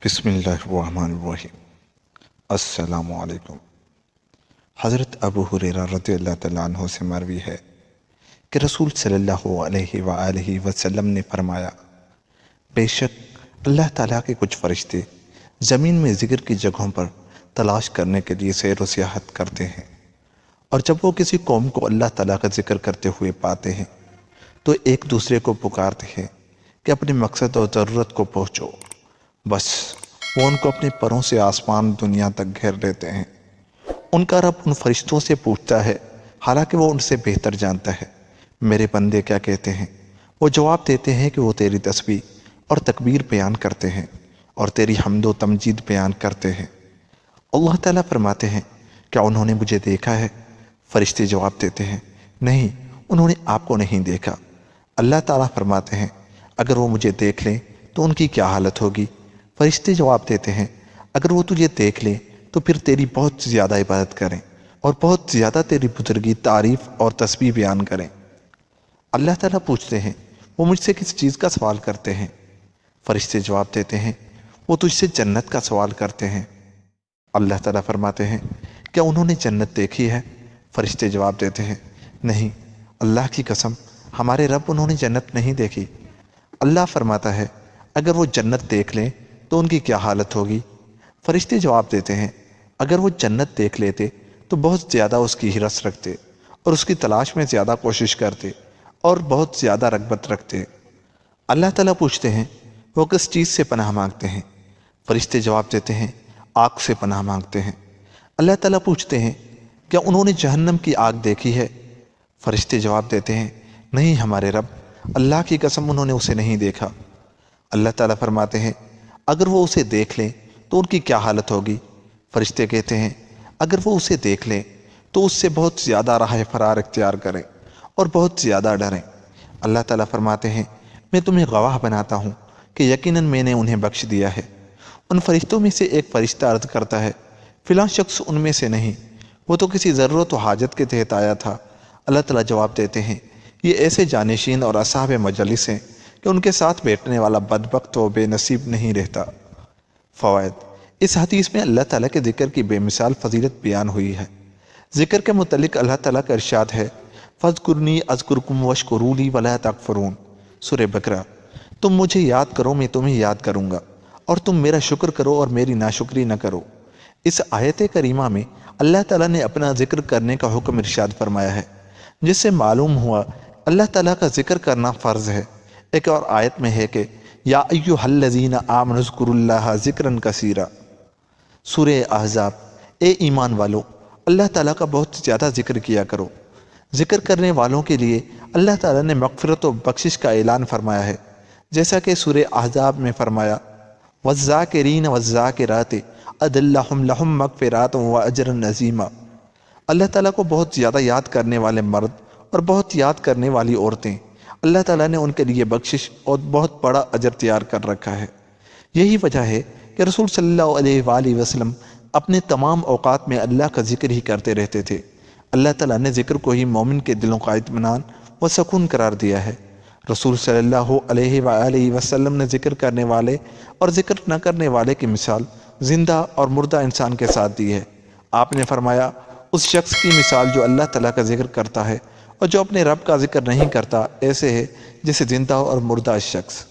बिस्मिल्लाहिर्रहमानिर्रहीम। अस्सलामु अलैकुम। हज़रत अबू हुरैरा रज़ियल्लाहु तआला अन्हु से मरवी है कि रसूल सल्लल्लाहु अलैहि वसल्लम ने फरमाया, बेशक अल्लाह ताला के कुछ फरिश्ते ज़मीन में ज़िक्र की जगहों पर तलाश करने के लिए सैर व सियाहत करते हैं, और जब वो किसी कौम को अल्लाह ताला का जिक्र करते हुए पाते हैं तो एक दूसरे को पुकारते हैं कि अपने मकसद और ज़रूरत को पहुँचो। बस वो उनको अपने परों से आसमान दुनिया तक घेर लेते हैं। उनका रब उन फरिश्तों से पूछता है, हालांकि वो उनसे बेहतर जानता है, मेरे बंदे क्या कहते हैं। वो जवाब देते हैं कि वो तेरी तस्बीह और तकबीर बयान करते हैं और तेरी हम्दो तमजीद बयान करते हैं। अल्लाह ताला फरमाते हैं, क्या उन्होंने मुझे देखा है? फरिश्ते जवाब देते हैं, नहीं, उन्होंने आपको नहीं देखा। अल्लाह ताला फरमाते हैं, अगर वो मुझे देख लें तो उनकी क्या हालत होगी? फरिश्ते जवाब देते हैं, अगर वो तुझे देख लें तो फिर तेरी बहुत ज़्यादा इबादत करें और बहुत ज़्यादा तेरी बुजुर्गी, तारीफ़ और तस्बीह बयान करें। अल्लाह ताला पूछते हैं, वो मुझसे किस चीज़ का सवाल करते हैं? फरिश्ते जवाब देते हैं, वो तुझसे जन्नत का सवाल करते हैं। अल्लाह ताला फरमाते हैं, क्या उन्होंने जन्नत देखी है? फरिश्ते जवाब देते हैं, नहीं, अल्लाह की कसम, हमारे रब, उन्होंने जन्नत नहीं देखी। अल्लाह फरमाता है, अगर वो जन्नत देख लें तो उनकी क्या हालत होगी? फरिश्ते जवाब देते हैं, अगर वो जन्नत देख लेते तो बहुत ज़्यादा उसकी हिरस रखते और उसकी तलाश में ज़्यादा कोशिश करते और बहुत ज़्यादा रग़बत रखते। अल्लाह ताला पूछते हैं, वो किस चीज़ से पनाह मांगते हैं? फरिश्ते जवाब देते हैं, आग से पनाह मांगते हैं। अल्लाह ताला पूछते हैं, क्या उन्होंने जहन्नम की आग देखी है? फरिश्ते जवाब देते हैं, नहीं हमारे रब, अल्लाह की कसम, उन्होंने उसे नहीं देखा। अल्लाह ताला फरमाते हैं, अगर वो उसे देख लें तो उनकी क्या हालत होगी? फरिश्ते कहते हैं, अगर वो उसे देख लें तो उससे बहुत ज़्यादा राह फरार इख्तियार करें और बहुत ज़्यादा डरें। अल्लाह ताला फरमाते हैं, मैं तुम्हें गवाह बनाता हूँ कि यकीनन मैंने उन्हें बख्श दिया है। उन फरिश्तों में से एक फ़रिश्ता अर्ज़ करता है, फ़िलाँ शख्स उनमें से नहीं, वो तो किसी ज़रूरत व हाजत के तहत आया था। अल्लाह ताला जवाब देते हैं, ये ऐसे जानिशीन और असहाब मजलिस हैं कि उनके साथ बैठने वाला बदबख्त व बेनसीब नहीं रहता। फ़वाइद, इस हदीस में अल्लाह ताला के ज़िक्र की बेमिसाल फजीलत बयान हुई है। ज़िक्र के मुतल्लिक़ अल्लाह ताला का इरशाद है, फ़ज़्कुरनी अज़्कुरकुम वश्कुरूली वला तकफ़ुरून। सूरह बकरा, तुम मुझे याद करो, मैं तुम्हें याद करूँगा, और तुम मेरा शुक्र करो और मेरी नाशुक्री न करो। इस आयत करीमा में अल्लाह ताला ने अपना ज़िक्र करने का हुक्म इरशाद फरमाया है, जिससे मालूम हुआ अल्लाह ताला का ज़िक्र करना फ़र्ज़ है। एक और आयत में है कि या अय्युहल्लज़ीना आमनु ज़्कुरुल्लाह ज़िक्रन कसीरा। सूरह अहज़ाब, ए ईमान वालो, अल्लाह ताला का बहुत ज़्यादा ज़िक्र किया करो। ज़िक्र करने वालों के लिए अल्लाह ताला ने मग़फ़िरत व बख्शिश का ऐलान फरमाया है, जैसा कि सूरह अहज़ाब में फरमाया, वज़्ज़ाकिरीन वज़्ज़ाकिराति अदल्लहुम लहुम मग़फ़िरतुन व अजरन अज़ीमा। अल्लाह ताला को बहुत ज़्यादा याद करने वाले मर्द और बहुत याद करने वाली औरतें, अल्लाह ताला ने उनके लिए बख्शिश और बहुत बड़ा अजर तैयार कर रखा है। यही वजह है कि रसूल सल्लल्लाहु अलैहि वसल्लम अपने तमाम औक़ात में अल्लाह का ज़िक्र ही करते रहते थे। अल्लाह ताला ने ज़िक्र को ही मोमिन के दिलों का इत्मीनान व सकून करार दिया है। रसूल सल्लल्लाहु अलैहि वसल्लम ने ज़िक्र करने वाले और ज़िक्र न करने वाले की मिसाल ज़िंदा और मुर्दा इंसान के साथ दी है। आपने फरमाया, उस शख्स की मिसाल जो अल्लाह ताला का ज़िक्र करता है और जो अपने रब का ज़िक्र नहीं करता, ऐसे है जैसे ज़िंदा और मुर्दा शख्स।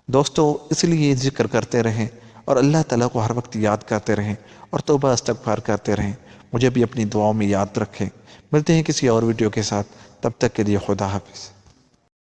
दोस्तों, इसलिए ज़िक्र करते रहें और अल्लाह ताला को हर वक्त याद करते रहें और तौबा इस्तग़फ़ार करते रहें। मुझे भी अपनी दुआओं में याद रखें। मिलते हैं किसी और वीडियो के साथ, तब तक के लिए खुदा हाफ़िज़।